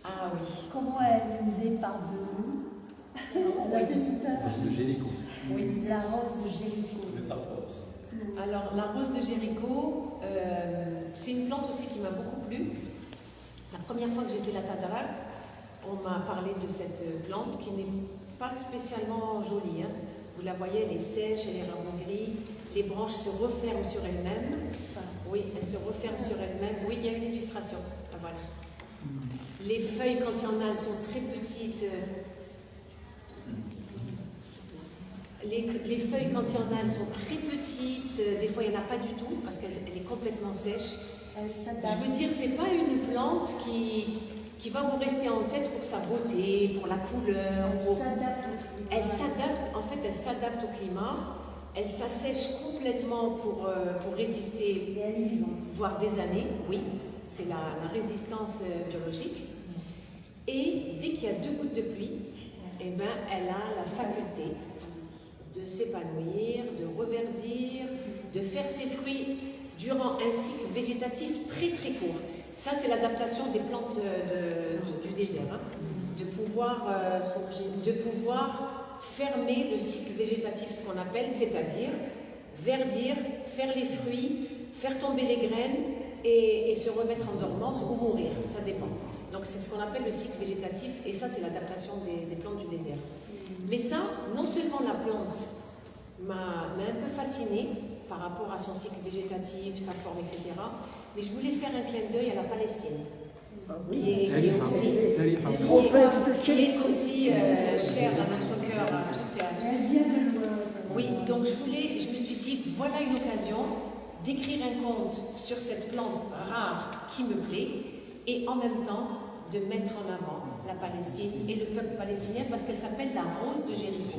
[SPEAKER 2] Ah oui.
[SPEAKER 3] Comment elle nous est parvenue? On l'a fait tout à l'heure.
[SPEAKER 4] De Jéricho.
[SPEAKER 2] Oui.
[SPEAKER 3] La rose de Jéricho.
[SPEAKER 2] Alors, la rose de Jéricho, c'est une plante aussi qui m'a beaucoup plu. La première fois que j'ai fait la tadarate, on m'a parlé de cette plante qui n'est pas spécialement jolie. Hein. Vous la voyez, elle est sèche, elle est rabougrie, les branches se referment sur elles-mêmes. Oui, elles se referment sur elles-mêmes. Oui, il y a une illustration. Ah, voilà. Les feuilles, quand il y en a, elles sont très petites. Les feuilles, quand il y en a, elles sont très petites. Des fois, il n'y en a pas du tout parce qu'elle est complètement sèche. Je veux dire, c'est pas une plante qui va vous rester en tête pour sa beauté, pour la couleur. Elle s'adapte, en fait, elle s'adapte au climat. Elle s'assèche complètement pour résister, voire des années. Oui, c'est la résistance biologique. Et dès qu'il y a 2 gouttes de pluie, eh ben, elle a la faculté de s'épanouir, de reverdir, de faire ses fruits durant un cycle végétatif très très court. Ça, c'est l'adaptation des plantes du désert, hein. de pouvoir fermer le cycle végétatif, ce qu'on appelle, c'est-à-dire verdir, faire les fruits, faire tomber les graines et se remettre en dormance ou mourir, ça dépend. Donc c'est ce qu'on appelle le cycle végétatif et ça c'est l'adaptation des plantes du désert. Mais ça, non seulement la plante m'a un peu fascinée par rapport à son cycle végétatif, sa forme, etc. Mais je voulais faire un clin d'œil à la Palestine, qui est aussi chère à notre cœur, à toutes et à tous. Oui, donc je me suis dit, voilà une occasion d'écrire un conte sur cette plante rare qui me plaît et en même temps de mettre en avant la Palestine et le peuple palestinien parce qu'elle s'appelle la rose de Jéricho.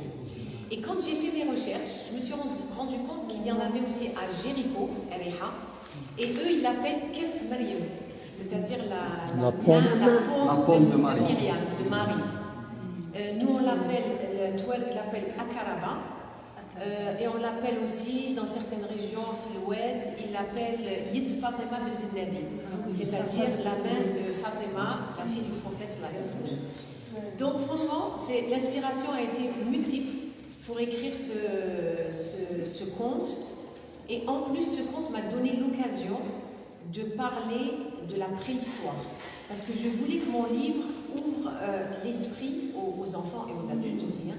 [SPEAKER 2] Et quand j'ai fait mes recherches, je me suis rendu compte qu'il y en avait aussi à Jéricho, Ereha, et eux ils l'appellent Kef Maryam, c'est-à-dire la pomme de Myriam, de Marie. Nous on l'appelle, il l'appelle Akaraba. Et on l'appelle aussi, dans certaines régions, Filoued, il l'appelle Yid Fatima bint Nabi, c'est-à-dire la main de Fatima, la fille du prophète. Donc franchement, l'inspiration a été multiple pour écrire ce conte. Et en plus, ce conte m'a donné l'occasion de parler de la préhistoire. Parce que je voulais que mon livre ouvre l'esprit aux enfants et aux adultes aussi, hein,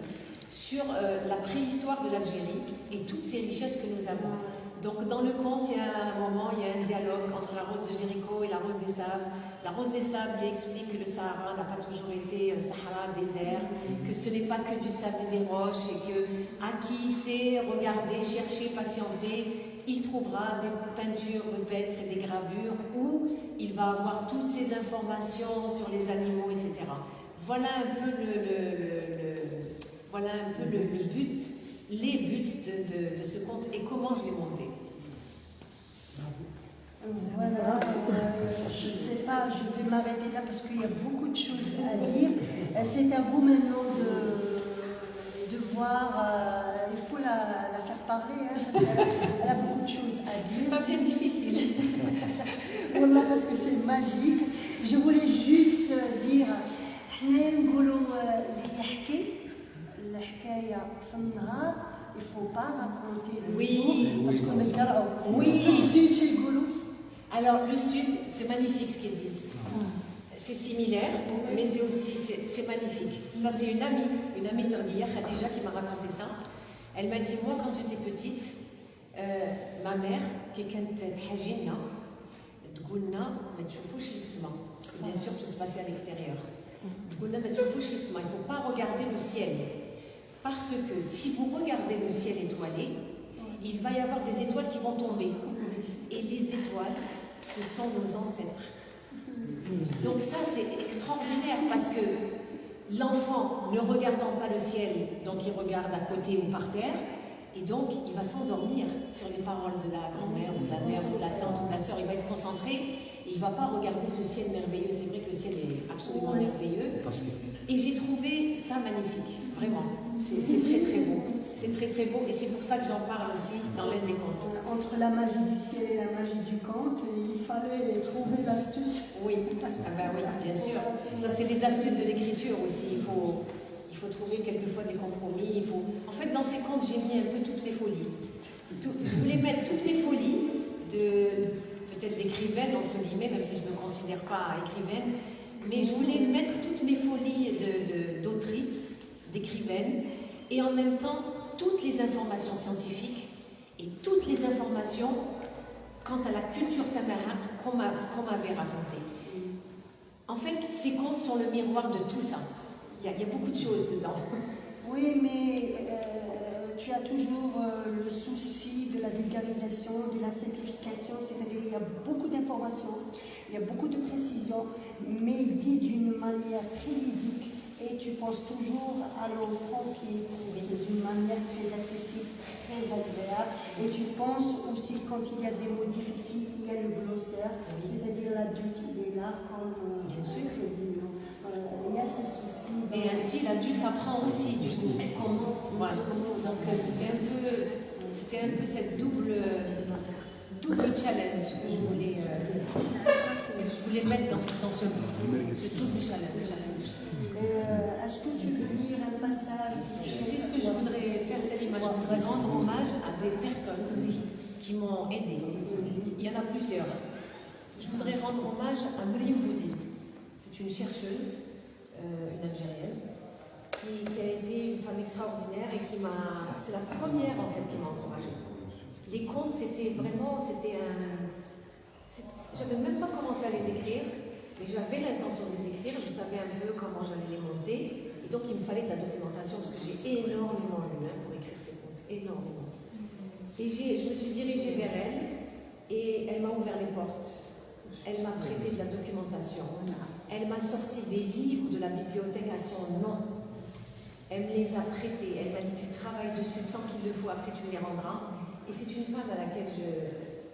[SPEAKER 2] sur la préhistoire de l'Algérie et toutes ces richesses que nous avons. Donc dans le conte, il y a un dialogue entre la rose de Jéricho et la rose des sables. La rose des sables lui explique que le Sahara n'a pas toujours été Sahara, désert, que ce n'est pas que du sable et des roches et que à qui sait regarder, chercher, patienter, il trouvera des peintures rupestres et des gravures où il va avoir toutes ces informations sur les animaux, etc. Voilà un peu le but, les buts de ce conte et comment je l'ai monté.
[SPEAKER 3] Voilà, je ne sais pas, je vais m'arrêter là parce qu'il y a beaucoup de choses à dire. C'est à vous maintenant de voir, il faut la faire parler, hein, parce qu'elle a beaucoup de choses à dire.
[SPEAKER 2] C'est pas bien difficile.
[SPEAKER 3] Voilà, parce que c'est magique. Je voulais juste dire, il ne faut pas raconter le jour parce qu'on est garant.
[SPEAKER 2] Oui.
[SPEAKER 3] Le sud, chez le Goulou.
[SPEAKER 2] Alors, le sud, c'est magnifique ce qu'ils disent. C'est similaire, mais c'est magnifique. Ça, c'est une amie Targuiya, Khadija, qui m'a raconté ça. Elle m'a dit, moi, quand j'étais petite, ma mère, qui était hajina, تقولنا ما تشوفوش السماء parce que bien sûr tout se passait à l'extérieur. تقولنا ما تشوفوش السماء, il ne faut pas regarder le ciel parce que si vous regardez le ciel étoilé, il va y avoir des étoiles qui vont tomber et les étoiles, ce sont nos ancêtres. Donc ça c'est extraordinaire parce que l'enfant ne regardant pas le ciel, donc il regarde à côté ou par terre. Et donc, il va s'endormir sur les paroles de la grand-mère, ou de la mère, ou de la tante, ou de la sœur. Il va être concentré et il ne va pas regarder ce ciel merveilleux. C'est vrai que le ciel est absolument merveilleux. Et j'ai trouvé ça magnifique, vraiment. C'est très très beau. C'est très très beau et c'est pour ça que j'en parle aussi dans l'aide des contes.
[SPEAKER 3] Entre la magie du ciel et la magie du conte, il fallait trouver l'astuce.
[SPEAKER 2] Oui, oui, bien sûr. Ça, c'est les astuces de l'écriture aussi. Il faut trouver quelquefois des compromis. En fait, dans ces contes, j'ai mis un peu toutes les folies. Je voulais mettre toutes les folies peut-être d'écrivaine, entre guillemets, même si je ne me considère pas écrivaine, mais je voulais mettre toutes mes folies d'autrices, d'écrivaines, et en même temps toutes les informations scientifiques et toutes les informations quant à la culture tamara qu'on m'avait racontée. En fait, ces contes sont le miroir de tout ça. Il y a beaucoup de choses dedans.
[SPEAKER 3] Oui, mais tu as toujours le souci de la vulgarisation, de la simplification, c'est-à-dire il y a beaucoup d'informations, il y a beaucoup de précisions, mais dit d'une manière très ludique et tu penses toujours à l'enfant qui est d'une manière très accessible, très agréable, et tu penses aussi quand il y a des mots difficiles, il y a le glossaire, c'est-à-dire l'adulte il est là comme
[SPEAKER 2] Bien sûr.
[SPEAKER 3] Il y a ce souci.
[SPEAKER 2] Et ainsi, l'adulte apprend aussi du coup. Voilà. Donc c'était un peu cette double challenge que je voulais mettre dans ce double challenge.
[SPEAKER 3] Est-ce que tu veux lire un passage?
[SPEAKER 2] Je sais ce que je voudrais faire, Salima. Je voudrais rendre hommage à des personnes qui m'ont aidée. Il y en a plusieurs. Je voudrais rendre hommage à Mariam Bouzid. C'est une chercheuse, une Algérienne, qui a été une femme extraordinaire et c'est la première en fait qui m'a encouragée. Les contes, j'avais même pas commencé à les écrire, mais j'avais l'intention de les écrire, je savais un peu comment j'allais les monter, et donc il me fallait de la documentation parce que j'ai énormément lu pour écrire ces contes, énormément. Et je me suis dirigée vers elle et elle m'a ouvert les portes. Elle m'a prêté de la documentation. Elle m'a sorti des livres de la bibliothèque à son nom. Elle me les a prêtés. Elle m'a dit tu travailles dessus tant qu'il le faut, après tu me les rendras. Et c'est une femme à laquelle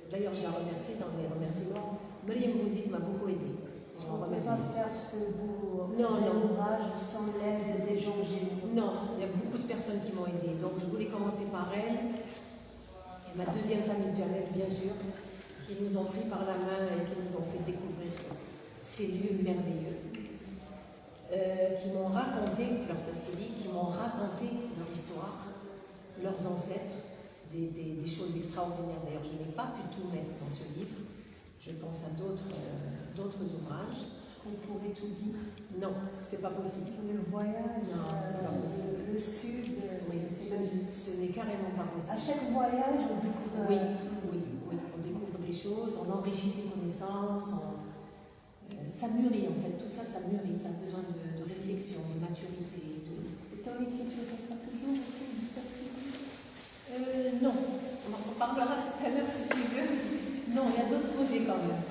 [SPEAKER 2] d'ailleurs je la remercie dans mes remerciements. Mariam Bouzid m'a beaucoup aidée.
[SPEAKER 3] On ne peut pas faire ce beau
[SPEAKER 2] Non.
[SPEAKER 3] ouvrage sans l'aide des gens généreux.
[SPEAKER 2] Non, il y a beaucoup de personnes qui m'ont aidée. Donc je voulais commencer par elle. Et ma deuxième famille, Janet, bien sûr, qui nous ont pris par la main et qui nous ont fait découvrir ces lieux merveilleux, qui m'ont raconté leur tassili, qui m'ont raconté leur histoire, leurs ancêtres, des choses extraordinaires. D'ailleurs, je n'ai pas pu tout mettre dans ce livre. Je pense à d'autres ouvrages.
[SPEAKER 3] Est-ce qu'on pourrait tout dire?
[SPEAKER 2] Non, c'est pas possible.
[SPEAKER 3] Le voyage,
[SPEAKER 2] non, c'est pas possible.
[SPEAKER 3] Le sud,
[SPEAKER 2] oui, ce n'est carrément pas possible.
[SPEAKER 3] À chaque voyage, on découvre.
[SPEAKER 2] Oui, on découvre des choses, on enrichit ses connaissances, ça mûrit en fait, tout ça, ça mûrit, ça a besoin de réflexion, de maturité.
[SPEAKER 3] Et ton écriture, ça sera toujours autour du tassili?
[SPEAKER 2] Non, on en parlera tout à l'heure si tu veux. Non, il y a d'autres projets quand même.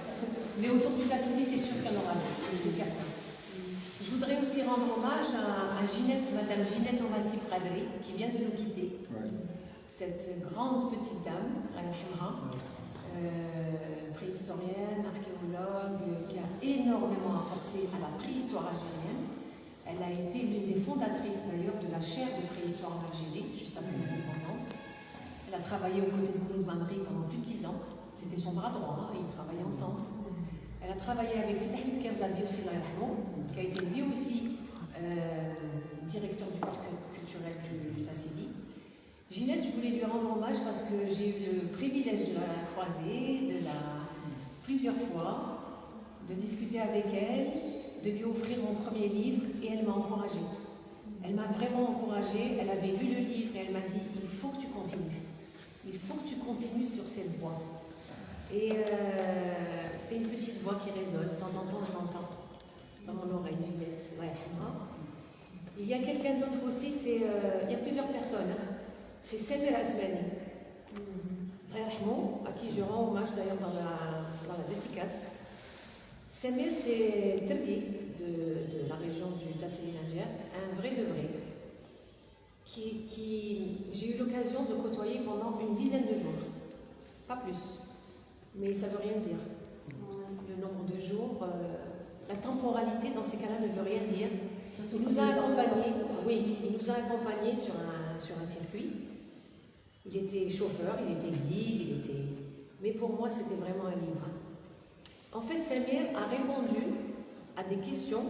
[SPEAKER 2] Mais autour du tassili, c'est sûr qu'il y en aura d'autres, c'est certain. Je voudrais aussi rendre hommage à Ginette, Madame Ginette Omassi Pradri, qui vient de nous quitter.
[SPEAKER 4] Ouais.
[SPEAKER 2] Cette grande petite dame, préhistorienne, archéologue, qui a énormément apporté à la préhistoire algérienne. Elle a été l'une des fondatrices d'ailleurs de la chaire de préhistoire en Algérie, juste après l'indépendance. Elle a travaillé aux côtés de Mouloud Mamri pendant plus de 10 ans. C'était son bras droit, et ils travaillaient ensemble. Elle a travaillé avec Sidi Ahmed Kerzabi aussi, qui a été lui aussi directeur du parc culturel du Tassili. Ginette, je voulais lui rendre hommage parce que j'ai eu le privilège de la croiser, plusieurs fois, de discuter avec elle, de lui offrir mon premier livre, et elle m'a encouragée. Elle m'a vraiment encouragée, elle avait lu le livre et elle m'a dit « il faut que tu continues, il faut que tu continues sur cette voie ». Et c'est une petite voix qui résonne, de temps en temps je l'entends dans mon oreille, Ginette. Ouais. Il y a quelqu'un d'autre aussi, il y a plusieurs personnes. C'est Samir Atmani, à qui je rends hommage d'ailleurs dans la dédicace. Samir, c'est Tergui, de la région du Tassili Najer, un vrai de vrai, qui j'ai eu l'occasion de côtoyer pendant une dizaine de jours, pas plus, mais ça ne veut rien dire. Le nombre de jours, la temporalité dans ces cas-là ne veut rien dire. Il nous a accompagnés, sur un circuit. Il était chauffeur, il était guide, mais pour moi c'était vraiment un livre. En fait, Samir a répondu à des questions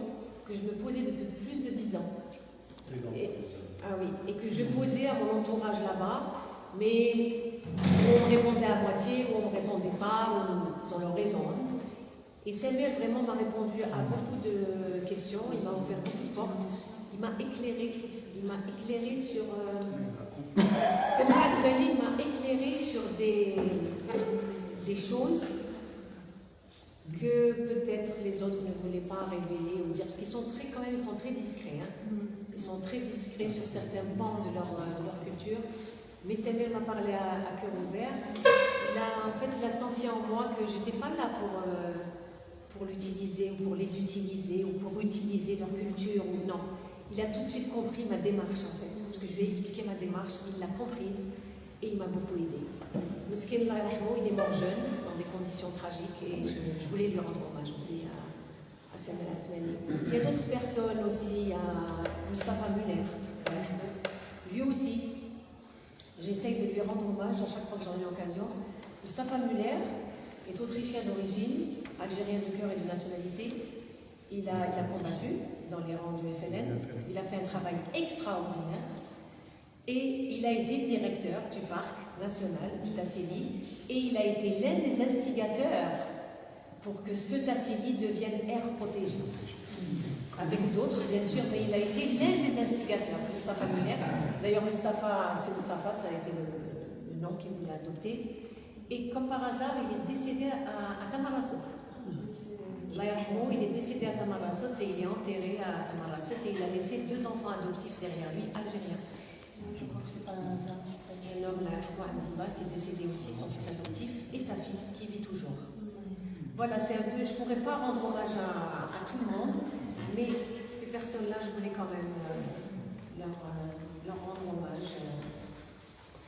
[SPEAKER 2] que je me posais depuis plus de 10 ans. Et que je posais à mon entourage là-bas, mais on me répondait à moitié, ou on ne me répondait pas, ou ils ont leur raison. Et Samir vraiment m'a répondu à beaucoup de questions, il m'a ouvert beaucoup de portes. il m'a éclairé sur... Semrat Bali m'a éclairé sur des choses que peut-être les autres ne voulaient pas révéler ou dire, parce qu'ils sont quand même, ils sont très discrets. Hein. Ils sont très discrets sur certains pans de leur culture. Mais Samir m'a parlé à cœur ouvert. Il a senti en moi que j'étais pas là pour l'utiliser ou pour les utiliser ou pour utiliser leur culture ou non. Il a tout de suite compris ma démarche en fait, parce que je lui ai expliqué ma démarche, il l'a comprise et il m'a beaucoup aidé. Meskin Allah yarhamou, il est mort jeune, dans des conditions tragiques et je voulais lui rendre hommage aussi à Samir Atmani. Il y a d'autres personnes aussi, à Mustafa Muller, lui aussi, j'essaye de lui rendre hommage à chaque fois que j'en ai l'occasion. Mustafa Muller est autrichien d'origine, algérien de cœur et de nationalité. Il a combattu dans les rangs du FLN. Il a fait un travail extraordinaire. Et il a été directeur du parc national du Tassili. Et il a été l'un des instigateurs pour que ce Tassili devienne aire protégée. Avec d'autres, bien sûr, mais il a été l'un des instigateurs, Mustafa Muller. D'ailleurs, Mustafa, ça a été le nom qu'il voulait adopter. Et comme par hasard, il est décédé à Tamarasset. Il est décédé à Tamarasset et il est enterré à Tamarasset et il a laissé 2 enfants adoptifs derrière lui, algériens.
[SPEAKER 3] Je crois que c'est pas un hasard.
[SPEAKER 2] Un homme, qui est décédé aussi, son fils adoptif, et sa fille qui vit toujours. Voilà, c'est un peu, je ne pourrais pas rendre hommage à tout le monde, mais ces personnes-là, je voulais quand même leur rendre hommage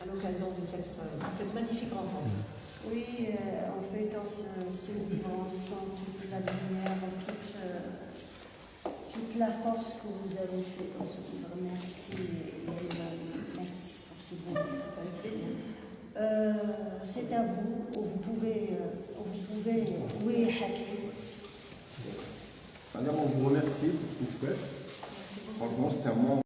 [SPEAKER 2] à l'occasion de cette magnifique rencontre.
[SPEAKER 3] Oui, en feuilletant ce livre, on sent toute la lumière, toute la force que vous avez fait dans ce livre. Merci, merci pour ce beau livre.
[SPEAKER 2] Ça fait plaisir.
[SPEAKER 3] C'est à vous, vous pouvez, oui, Hakim.
[SPEAKER 5] On vous remercie pour ce que vous faites. Franchement, c'était un moment.